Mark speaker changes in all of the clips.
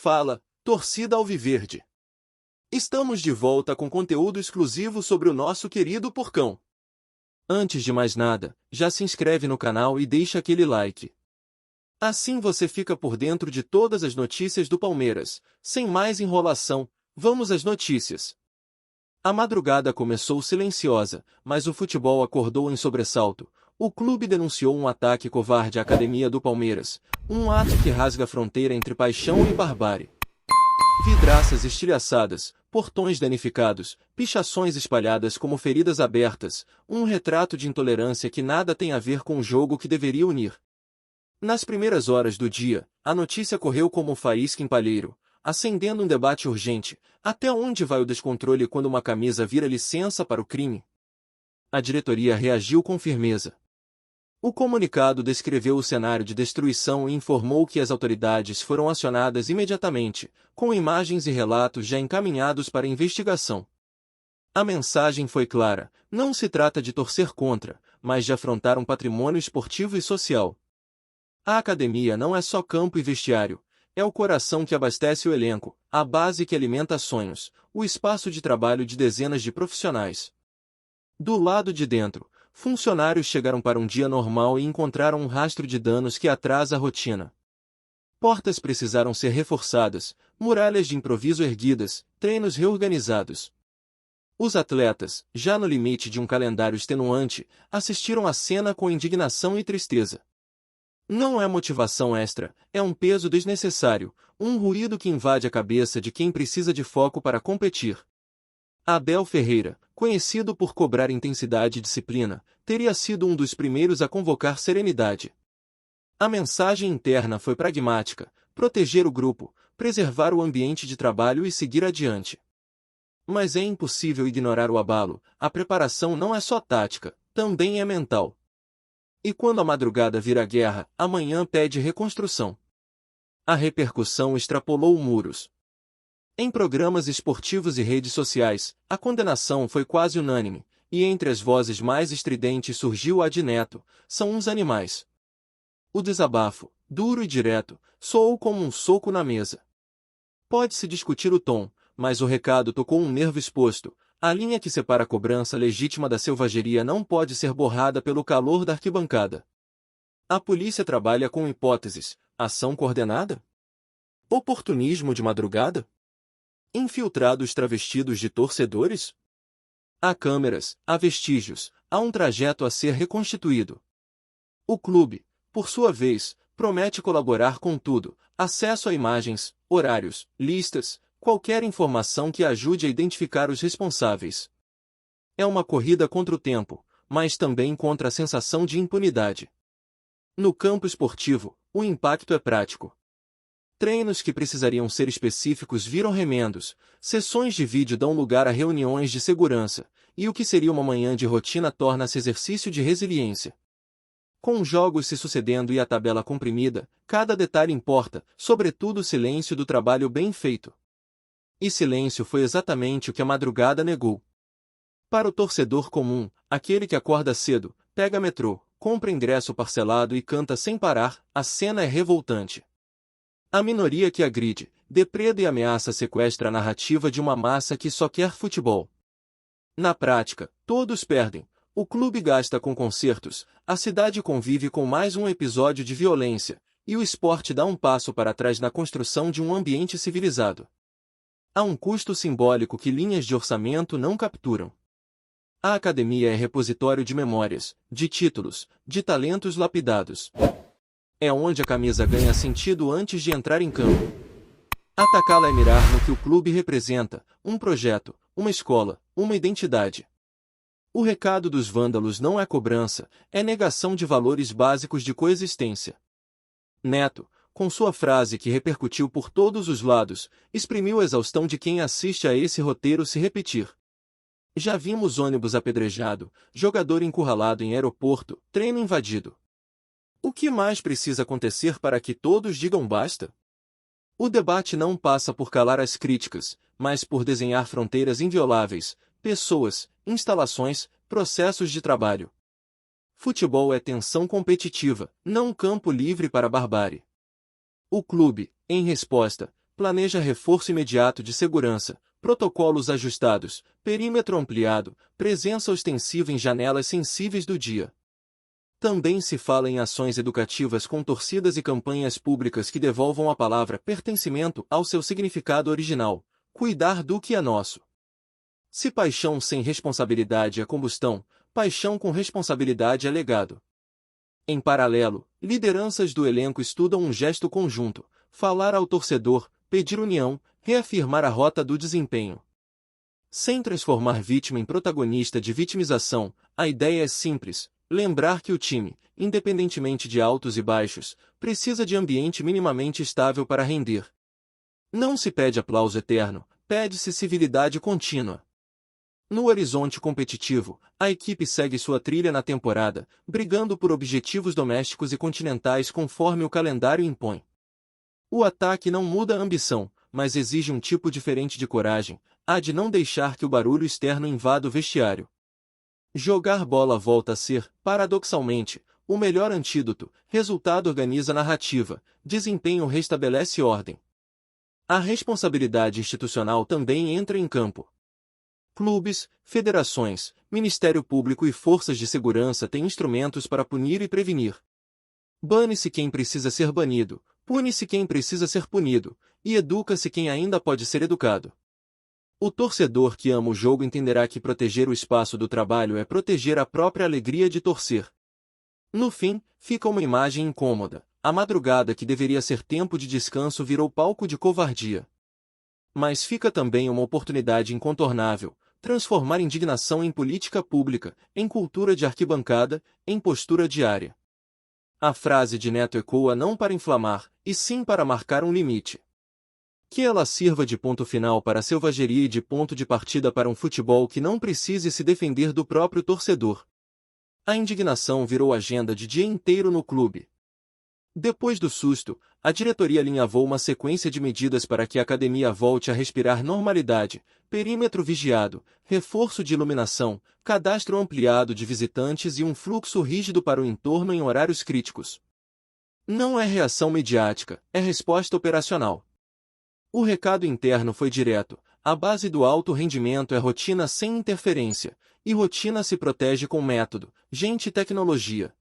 Speaker 1: Fala, torcida alviverde! Estamos de volta com conteúdo exclusivo sobre o nosso querido Porcão. Antes de mais nada, já se inscreve no canal e deixa aquele like. Assim você fica por dentro de todas as notícias do Palmeiras. Sem mais enrolação, vamos às notícias. A madrugada começou silenciosa, mas o futebol acordou em sobressalto. O clube denunciou um ataque covarde à academia do Palmeiras, um ato que rasga a fronteira entre paixão e barbárie. Vidraças estilhaçadas, portões danificados, pichações espalhadas como feridas abertas, um retrato de intolerância que nada tem a ver com o jogo que deveria unir. Nas primeiras horas do dia, a notícia correu como faísca em palheiro, acendendo um debate urgente: até onde vai o descontrole quando uma camisa vira licença para o crime? A diretoria reagiu com firmeza. O comunicado descreveu o cenário de destruição e informou que as autoridades foram acionadas imediatamente, com imagens e relatos já encaminhados para investigação. A mensagem foi clara: não se trata de torcer contra, mas de afrontar um patrimônio esportivo e social. A academia não é só campo e vestiário, é o coração que abastece o elenco, a base que alimenta sonhos, o espaço de trabalho de dezenas de profissionais. Do lado de dentro, funcionários chegaram para um dia normal e encontraram um rastro de danos que atrasa a rotina. Portas precisaram ser reforçadas, muralhas de improviso erguidas, treinos reorganizados. Os atletas, já no limite de um calendário extenuante, assistiram à cena com indignação e tristeza. Não é motivação extra, é um peso desnecessário, um ruído que invade a cabeça de quem precisa de foco para competir. Abel Ferreira, conhecido por cobrar intensidade e disciplina, teria sido um dos primeiros a convocar serenidade. A mensagem interna foi pragmática: proteger o grupo, preservar o ambiente de trabalho e seguir adiante. Mas é impossível ignorar o abalo: a preparação não é só tática, também é mental. E quando a madrugada vira guerra, a manhã pede reconstrução. A repercussão extrapolou muros. Em programas esportivos e redes sociais, a condenação foi quase unânime, e entre as vozes mais estridentes surgiu a de Neto: são uns animais. O desabafo, duro e direto, soou como um soco na mesa. Pode-se discutir o tom, mas o recado tocou um nervo exposto. A linha que separa a cobrança legítima da selvageria não pode ser borrada pelo calor da arquibancada. A polícia trabalha com hipóteses: ação coordenada? Oportunismo de madrugada? Infiltrados travestidos de torcedores? Há câmeras, há vestígios, há um trajeto a ser reconstituído. O clube, por sua vez, promete colaborar com tudo: acesso a imagens, horários, listas, qualquer informação que ajude a identificar os responsáveis. É uma corrida contra o tempo, mas também contra a sensação de impunidade. No campo esportivo, o impacto é prático. Treinos que precisariam ser específicos viram remendos, sessões de vídeo dão lugar a reuniões de segurança, e o que seria uma manhã de rotina torna-se exercício de resiliência. Com jogos se sucedendo e a tabela comprimida, cada detalhe importa, sobretudo o silêncio do trabalho bem feito. E silêncio foi exatamente o que a madrugada negou. Para o torcedor comum, aquele que acorda cedo, pega metrô, compra ingresso parcelado e canta sem parar, a cena é revoltante. A minoria que agride, depreda e ameaça sequestra a narrativa de uma massa que só quer futebol. Na prática, todos perdem. O clube gasta com concertos, a cidade convive com mais um episódio de violência, e o esporte dá um passo para trás na construção de um ambiente civilizado. Há um custo simbólico que linhas de orçamento não capturam. A academia é repositório de memórias, de títulos, de talentos lapidados. É onde a camisa ganha sentido antes de entrar em campo. Atacá-la é mirar no que o clube representa: um projeto, uma escola, uma identidade. O recado dos vândalos não é cobrança, é negação de valores básicos de coexistência. Neto, com sua frase que repercutiu por todos os lados, exprimiu a exaustão de quem assiste a esse roteiro se repetir. Já vimos ônibus apedrejado, jogador encurralado em aeroporto, treino invadido. O que mais precisa acontecer para que todos digam basta? O debate não passa por calar as críticas, mas por desenhar fronteiras invioláveis: pessoas, instalações, processos de trabalho. Futebol é tensão competitiva, não campo livre para a barbárie. O clube, em resposta, planeja reforço imediato de segurança, protocolos ajustados, perímetro ampliado, presença ostensiva em janelas sensíveis do dia. Também se fala em ações educativas com torcidas e campanhas públicas que devolvam a palavra pertencimento ao seu significado original, cuidar do que é nosso. Se paixão sem responsabilidade é combustão, paixão com responsabilidade é legado. Em paralelo, lideranças do elenco estudam um gesto conjunto, falar ao torcedor, pedir união, reafirmar a rota do desempenho. Sem transformar vítima em protagonista de vitimização, a ideia é simples: lembrar que o time, independentemente de altos e baixos, precisa de ambiente minimamente estável para render. Não se pede aplauso eterno, pede-se civilidade contínua. No horizonte competitivo, a equipe segue sua trilha na temporada, brigando por objetivos domésticos e continentais conforme o calendário impõe. O ataque não muda a ambição, mas exige um tipo diferente de coragem, a de não deixar que o barulho externo invada o vestiário. Jogar bola volta a ser, paradoxalmente, o melhor antídoto. Resultado organiza narrativa, desempenho restabelece ordem. A responsabilidade institucional também entra em campo. Clubes, federações, Ministério Público e forças de segurança têm instrumentos para punir e prevenir. Bane-se quem precisa ser banido, pune-se quem precisa ser punido, e educa-se quem ainda pode ser educado. O torcedor que ama o jogo entenderá que proteger o espaço do trabalho é proteger a própria alegria de torcer. No fim, fica uma imagem incômoda: a madrugada que deveria ser tempo de descanso virou palco de covardia. Mas fica também uma oportunidade incontornável: transformar indignação em política pública, em cultura de arquibancada, em postura diária. A frase de Neto ecoa não para inflamar, e sim para marcar um limite. Que ela sirva de ponto final para a selvageria e de ponto de partida para um futebol que não precise se defender do próprio torcedor. A indignação virou agenda de dia inteiro no clube. Depois do susto, a diretoria alinhavou uma sequência de medidas para que a academia volte a respirar normalidade: perímetro vigiado, reforço de iluminação, cadastro ampliado de visitantes e um fluxo rígido para o entorno em horários críticos. Não é reação mediática, é resposta operacional. O recado interno foi direto: a base do alto rendimento é rotina sem interferência, e rotina se protege com método, gente e tecnologia.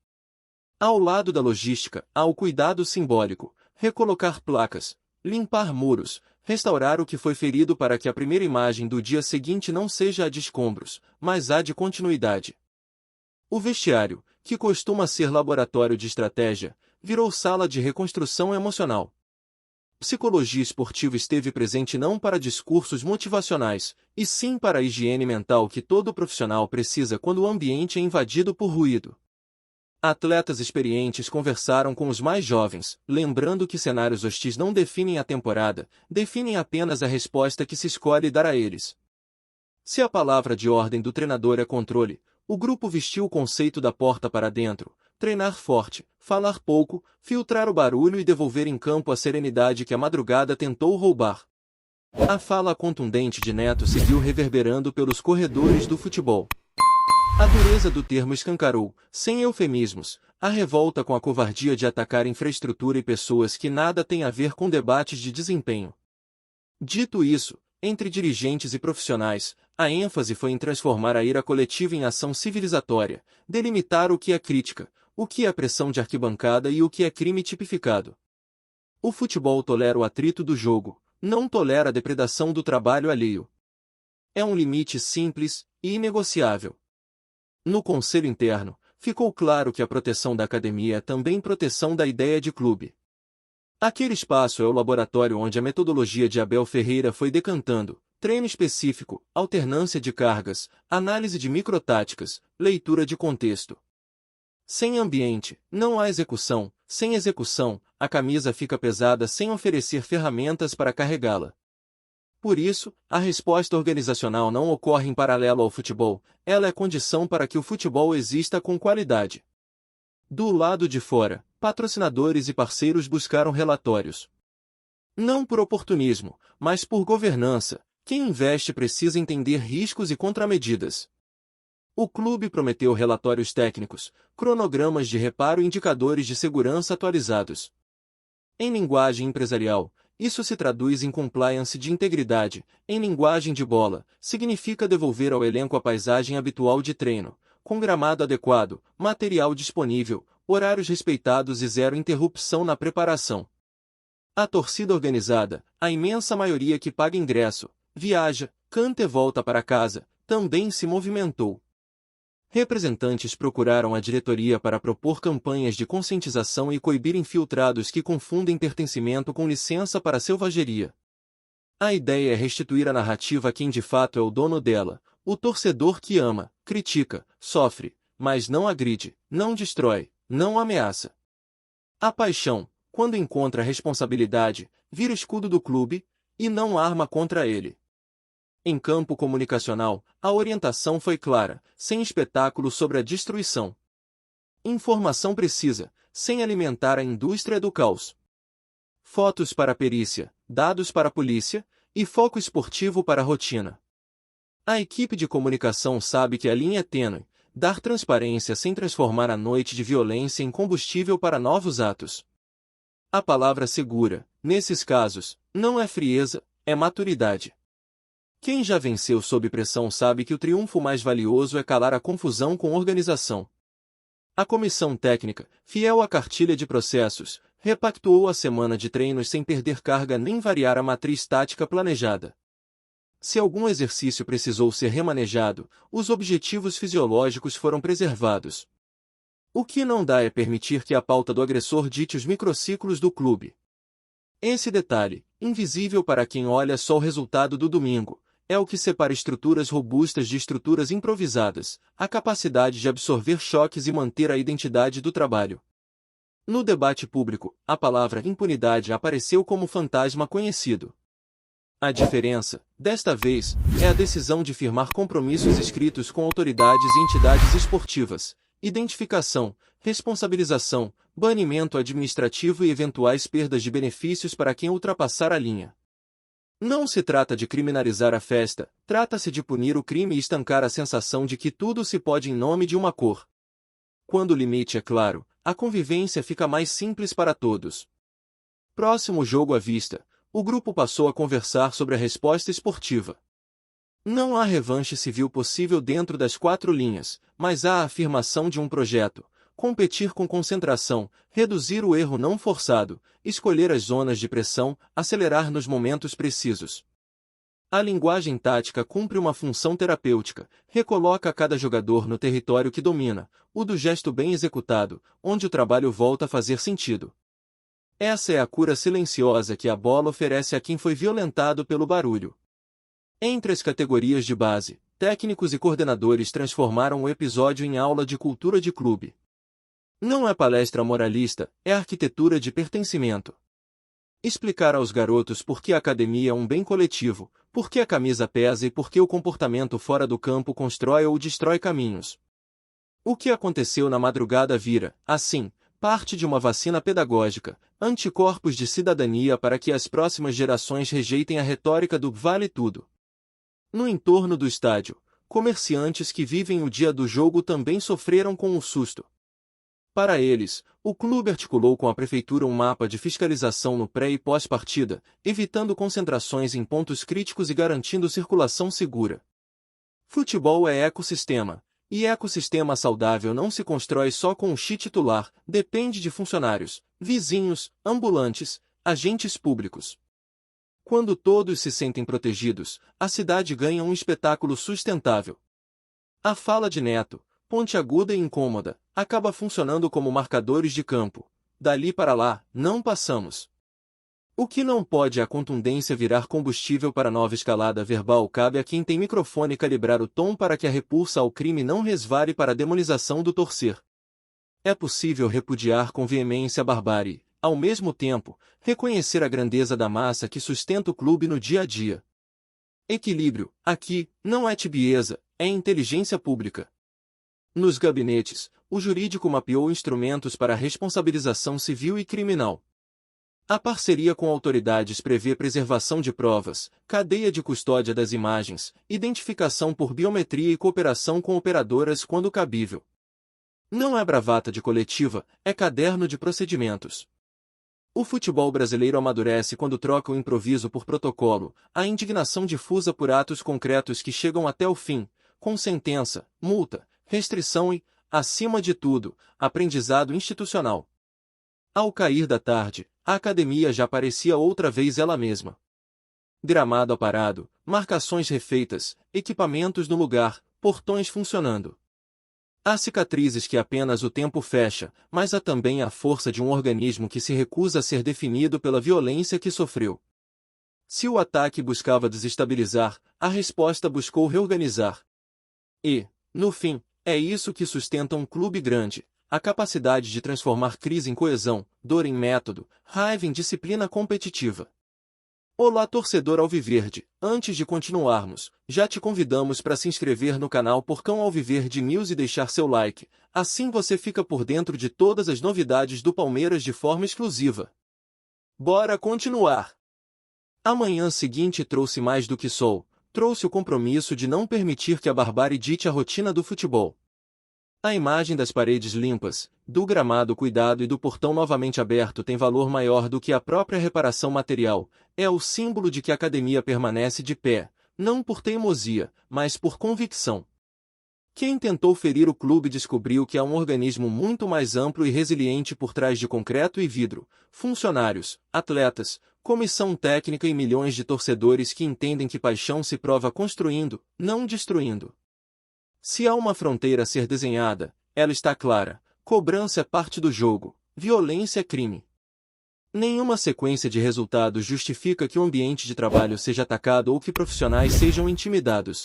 Speaker 1: Ao lado da logística, há o cuidado simbólico: recolocar placas, limpar muros, restaurar o que foi ferido para que a primeira imagem do dia seguinte não seja a de escombros, mas a de continuidade. O vestiário, que costuma ser laboratório de estratégia, virou sala de reconstrução emocional. Psicologia esportiva esteve presente não para discursos motivacionais, e sim para a higiene mental que todo profissional precisa quando o ambiente é invadido por ruído. Atletas experientes conversaram com os mais jovens, lembrando que cenários hostis não definem a temporada, definem apenas a resposta que se escolhe dar a eles. Se a palavra de ordem do treinador é controle, o grupo vestiu o conceito da porta para dentro: treinar forte, falar pouco, filtrar o barulho e devolver em campo a serenidade que a madrugada tentou roubar. A fala contundente de Neto seguiu reverberando pelos corredores do futebol. A dureza do termo escancarou, sem eufemismos, a revolta com a covardia de atacar infraestrutura e pessoas que nada têm a ver com debates de desempenho. Dito isso, entre dirigentes e profissionais, a ênfase foi em transformar a ira coletiva em ação civilizatória, delimitar o que é crítica, o que é pressão de arquibancada e o que é crime tipificado. O futebol tolera o atrito do jogo, não tolera a depredação do trabalho alheio. É um limite simples e inegociável. No conselho interno, ficou claro que a proteção da academia é também proteção da ideia de clube. Aquele espaço é o laboratório onde a metodologia de Abel Ferreira foi decantando: treino específico, alternância de cargas, análise de microtáticas, leitura de contexto. Sem ambiente, não há execução; sem execução, a camisa fica pesada sem oferecer ferramentas para carregá-la. Por isso, a resposta organizacional não ocorre em paralelo ao futebol, ela é condição para que o futebol exista com qualidade. Do lado de fora, patrocinadores e parceiros buscaram relatórios. Não por oportunismo, mas por governança: quem investe precisa entender riscos e contramedidas. O clube prometeu relatórios técnicos, cronogramas de reparo e indicadores de segurança atualizados. Em linguagem empresarial, Isso se traduz em compliance de integridade. Em linguagem de bola, significa devolver ao elenco a paisagem habitual de treino, com gramado adequado, material disponível, horários respeitados e zero interrupção na preparação. A torcida organizada, a imensa maioria que paga ingresso, viaja, canta e volta para casa, também se movimentou. Representantes procuraram a diretoria para propor campanhas de conscientização e coibir infiltrados que confundem pertencimento com licença para selvageria. A ideia é restituir a narrativa a quem de fato é o dono dela, o torcedor que ama, critica, sofre, mas não agride, não destrói, não ameaça. A paixão, quando encontra responsabilidade, vira escudo do clube, e não arma contra ele. Em campo comunicacional, a orientação foi clara, sem espetáculo sobre a destruição. Informação precisa, sem alimentar a indústria do caos. Fotos para a perícia, dados para a polícia, e foco esportivo para a rotina. A equipe de comunicação sabe que a linha é tênue, dar transparência sem transformar a noite de violência em combustível para novos atos. A palavra segura, nesses casos, não é frieza, é maturidade. Quem já venceu sob pressão sabe que o triunfo mais valioso é calar a confusão com organização. A comissão técnica, fiel à cartilha de processos, repactuou a semana de treinos sem perder carga nem variar a matriz tática planejada. Se algum exercício precisou ser remanejado, os objetivos fisiológicos foram preservados. O que não dá é permitir que a pauta do agressor dite os microciclos do clube. Esse detalhe, invisível para quem olha só o resultado do domingo, é o que separa estruturas robustas de estruturas improvisadas, a capacidade de absorver choques e manter a identidade do trabalho. No debate público, a palavra impunidade apareceu como fantasma conhecido. A diferença, desta vez, é a decisão de firmar compromissos escritos com autoridades e entidades esportivas, identificação, responsabilização, banimento administrativo e eventuais perdas de benefícios para quem ultrapassar a linha. Não se trata de criminalizar a festa, trata-se de punir o crime e estancar a sensação de que tudo se pode em nome de uma cor. Quando o limite é claro, a convivência fica mais simples para todos. Próximo jogo à vista, o grupo passou a conversar sobre a resposta esportiva. Não há revanche civil possível dentro das quatro linhas, mas há a afirmação de um projeto, competir com concentração, reduzir o erro não forçado, escolher as zonas de pressão, acelerar nos momentos precisos. A linguagem tática cumpre uma função terapêutica, recoloca cada jogador no território que domina, o do gesto bem executado, onde o trabalho volta a fazer sentido. Essa é a cura silenciosa que a bola oferece a quem foi violentado pelo barulho. Entre as categorias de base, técnicos e coordenadores transformaram o episódio em aula de cultura de clube. Não é palestra moralista, é arquitetura de pertencimento. Explicar aos garotos por que a academia é um bem coletivo, por que a camisa pesa e por que o comportamento fora do campo constrói ou destrói caminhos. O que aconteceu na madrugada vira, assim, parte de uma vacina pedagógica, anticorpos de cidadania para que as próximas gerações rejeitem a retórica do vale tudo. No entorno do estádio, comerciantes que vivem o dia do jogo também sofreram com o susto. Para eles, o clube articulou com a prefeitura um mapa de fiscalização no pré- e pós-partida, evitando concentrações em pontos críticos e garantindo circulação segura. Futebol é ecossistema, e ecossistema saudável não se constrói só com o chi titular, depende de funcionários, vizinhos, ambulantes, agentes públicos. Quando todos se sentem protegidos, a cidade ganha um espetáculo sustentável. A fala de Neto, pontiaguda e incômoda, acaba funcionando como marcadores de campo. Dali para lá, não passamos. O que não pode é a contundência virar combustível para nova escalada verbal. Cabe a quem tem microfone calibrar o tom para que a repulsa ao crime não resvale para a demonização do torcer. É possível repudiar com veemência a barbárie, ao mesmo tempo, reconhecer a grandeza da massa que sustenta o clube no dia a dia. Equilíbrio, aqui, não é tibieza, é inteligência pública. Nos gabinetes, o jurídico mapeou instrumentos para a responsabilização civil e criminal. A parceria com autoridades prevê preservação de provas, cadeia de custódia das imagens, identificação por biometria e cooperação com operadoras quando cabível. Não é bravata de coletiva, é caderno de procedimentos. O futebol brasileiro amadurece quando troca o improviso por protocolo, a indignação difusa por atos concretos que chegam até o fim, com sentença, multa, restrição e, acima de tudo, aprendizado institucional. Ao cair da tarde, a academia já parecia outra vez ela mesma. Gramado aparado, marcações refeitas, equipamentos no lugar, portões funcionando. Há cicatrizes que apenas o tempo fecha, mas há também a força de um organismo que se recusa a ser definido pela violência que sofreu. Se o ataque buscava desestabilizar, a resposta buscou reorganizar. E, no fim, é isso que sustenta um clube grande, a capacidade de transformar crise em coesão, dor em método, raiva em disciplina competitiva. Olá, torcedor alviverde, antes de continuarmos, já te convidamos para se inscrever no canal Porcão Alviverde News e deixar seu like, assim você fica por dentro de todas as novidades do Palmeiras de forma exclusiva. Bora continuar! A manhã seguinte trouxe mais do que sol, trouxe o compromisso de não permitir que a barbárie dite a rotina do futebol. A imagem das paredes limpas, do gramado cuidado e do portão novamente aberto tem valor maior do que a própria reparação material, é o símbolo de que a academia permanece de pé, não por teimosia, mas por convicção. Quem tentou ferir o clube descobriu que há um organismo muito mais amplo e resiliente por trás de concreto e vidro, funcionários, atletas, comissão técnica e milhões de torcedores que entendem que paixão se prova construindo, não destruindo. Se há uma fronteira a ser desenhada, ela está clara: cobrança é parte do jogo, violência é crime. Nenhuma sequência de resultados justifica que o ambiente de trabalho seja atacado ou que profissionais sejam intimidados.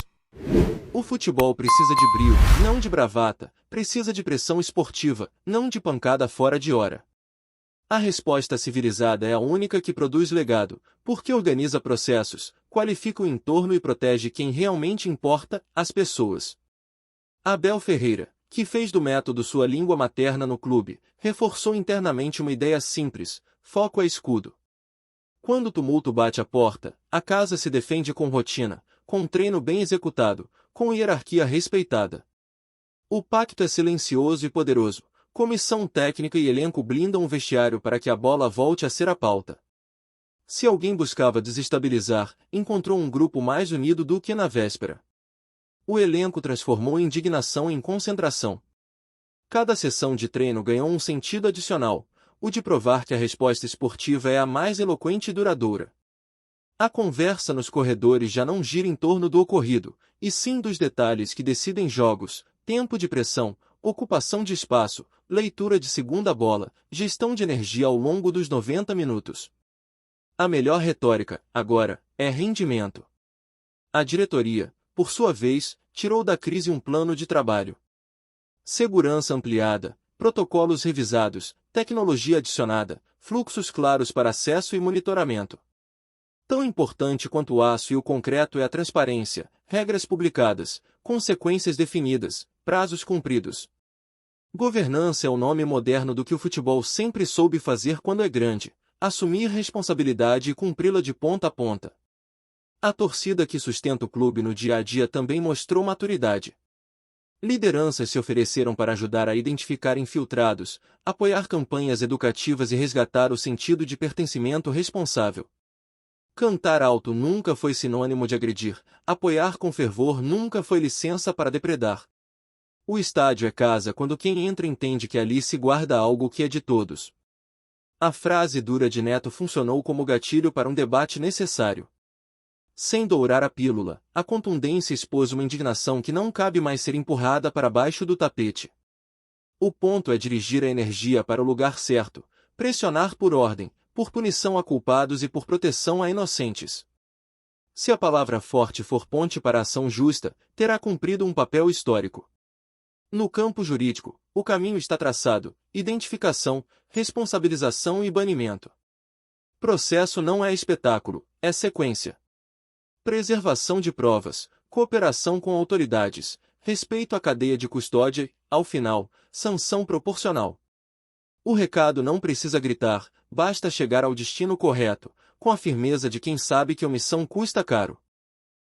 Speaker 1: O futebol precisa de brio, não de bravata, precisa de pressão esportiva, não de pancada fora de hora. A resposta civilizada é a única que produz legado, porque organiza processos, qualifica o entorno e protege quem realmente importa, as pessoas. Abel Ferreira, que fez do método sua língua materna no clube, reforçou internamente uma ideia simples: foco é escudo. Quando o tumulto bate à porta, a casa se defende com rotina, com treino bem executado, com hierarquia respeitada. O pacto é silencioso e poderoso. Comissão técnica e elenco blindam o vestiário para que a bola volte a ser a pauta. Se alguém buscava desestabilizar, encontrou um grupo mais unido do que na véspera. O elenco transformou indignação em concentração. Cada sessão de treino ganhou um sentido adicional, o de provar que a resposta esportiva é a mais eloquente e duradoura. A conversa nos corredores já não gira em torno do ocorrido, e sim dos detalhes que decidem jogos, tempo de pressão, ocupação de espaço, leitura de segunda bola, gestão de energia ao longo dos 90 minutos. A melhor retórica, agora, é rendimento. A diretoria, por sua vez, tirou da crise um plano de trabalho. Segurança ampliada, protocolos revisados, tecnologia adicionada, fluxos claros para acesso e monitoramento. Tão importante quanto o aço e o concreto é a transparência, regras publicadas, consequências definidas, prazos cumpridos. Governança é o nome moderno do que o futebol sempre soube fazer quando é grande: assumir responsabilidade e cumpri-la de ponta a ponta. A torcida que sustenta o clube no dia a dia também mostrou maturidade. Lideranças se ofereceram para ajudar a identificar infiltrados, apoiar campanhas educativas e resgatar o sentido de pertencimento responsável. Cantar alto nunca foi sinônimo de agredir, apoiar com fervor nunca foi licença para depredar. O estádio é casa quando quem entra entende que ali se guarda algo que é de todos. A frase dura de Neto funcionou como gatilho para um debate necessário. Sem dourar a pílula, a contundência expôs uma indignação que não cabe mais ser empurrada para baixo do tapete. O ponto é dirigir a energia para o lugar certo, pressionar por ordem, por punição a culpados e por proteção a inocentes. Se a palavra forte for ponte para a ação justa, terá cumprido um papel histórico. No campo jurídico, o caminho está traçado: identificação, responsabilização e banimento. Processo não é espetáculo, é sequência. Preservação de provas, cooperação com autoridades, respeito à cadeia de custódia e, ao final, sanção proporcional. O recado não precisa gritar, basta chegar ao destino correto, com a firmeza de quem sabe que omissão custa caro.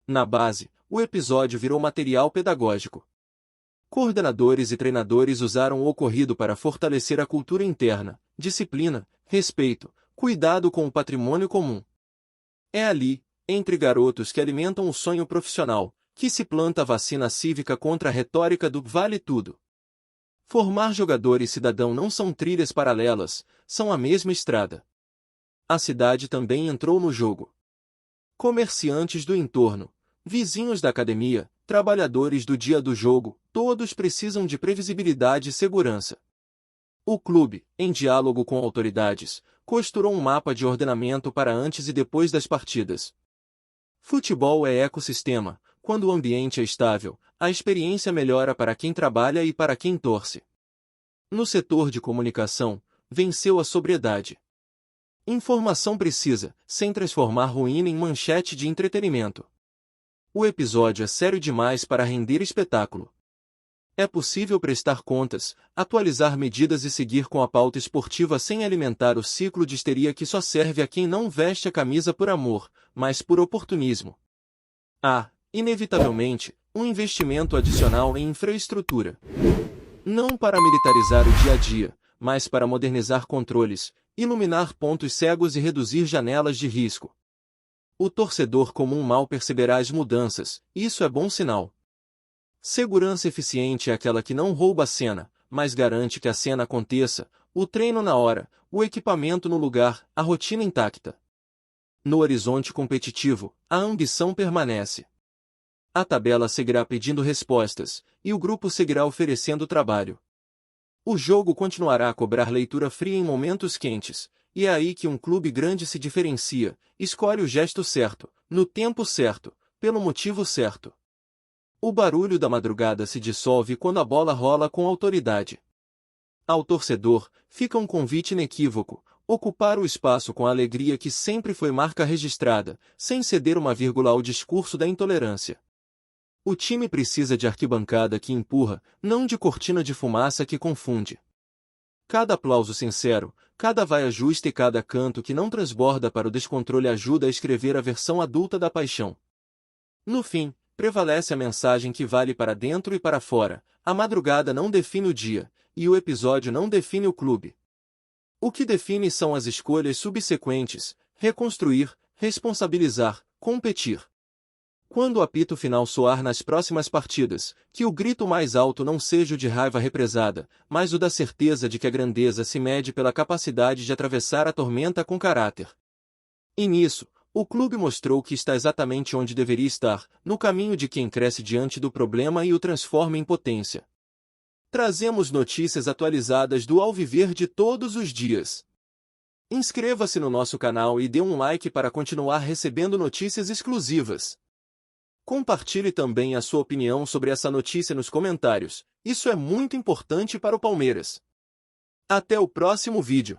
Speaker 1: Na base, o episódio virou material pedagógico. Coordenadores e treinadores usaram o ocorrido para fortalecer a cultura interna: disciplina, respeito, Cuidado com o patrimônio comum. É ali, entre garotos que alimentam o sonho profissional, que se planta a vacina cívica contra a retórica do vale tudo. Formar jogador e cidadão não são trilhas paralelas, são a mesma estrada. A cidade também entrou no jogo. Comerciantes do entorno, vizinhos da academia, trabalhadores do dia do jogo, todos precisam de previsibilidade e segurança. O clube, em diálogo com autoridades, costurou um mapa de ordenamento para antes e depois das partidas. Futebol é ecossistema. Quando o ambiente é estável, a experiência melhora para quem trabalha e para quem torce. No setor de comunicação, venceu a sobriedade. Informação precisa, sem transformar ruína em manchete de entretenimento. O episódio é sério demais para render espetáculo. É possível prestar contas, atualizar medidas e seguir com a pauta esportiva sem alimentar o ciclo de histeria que só serve a quem não veste a camisa por amor, mas por oportunismo. Inevitavelmente, um investimento adicional em infraestrutura. Não para militarizar o dia a dia, mas para modernizar controles, iluminar pontos cegos e reduzir janelas de risco. O torcedor comum mal perceberá as mudanças, isso é bom sinal. Segurança eficiente é aquela que não rouba a cena, mas garante que a cena aconteça, o treino na hora, o equipamento no lugar, a rotina intacta. No horizonte competitivo, a ambição permanece. A tabela seguirá pedindo respostas, e o grupo seguirá oferecendo trabalho. O jogo continuará a cobrar leitura fria em momentos quentes, e é aí que um clube grande se diferencia, escolhe o gesto certo, no tempo certo, pelo motivo certo. O barulho da madrugada se dissolve quando a bola rola com autoridade. Ao torcedor, fica um convite inequívoco, ocupar o espaço com a alegria que sempre foi marca registrada, sem ceder uma vírgula ao discurso da intolerância. O time precisa de arquibancada que empurra, não de cortina de fumaça que confunde. Cada aplauso sincero, cada vaia justa e cada canto que não transborda para o descontrole ajuda a escrever a versão adulta da paixão. No fim, prevalece a mensagem que vale para dentro e para fora: a madrugada não define o dia, e o episódio não define o clube. O que define são as escolhas subsequentes: reconstruir, responsabilizar, competir. Quando o apito final soar nas próximas partidas, que o grito mais alto não seja o de raiva represada, mas o da certeza de que a grandeza se mede pela capacidade de atravessar a tormenta com caráter. E nisso, o clube mostrou que está exatamente onde deveria estar, no caminho de quem cresce diante do problema e o transforma em potência. Trazemos notícias atualizadas do Alviverde todos os dias. Inscreva-se no nosso canal e dê um like para continuar recebendo notícias exclusivas. Compartilhe também a sua opinião sobre essa notícia nos comentários, isso é muito importante para o Palmeiras. Até o próximo vídeo.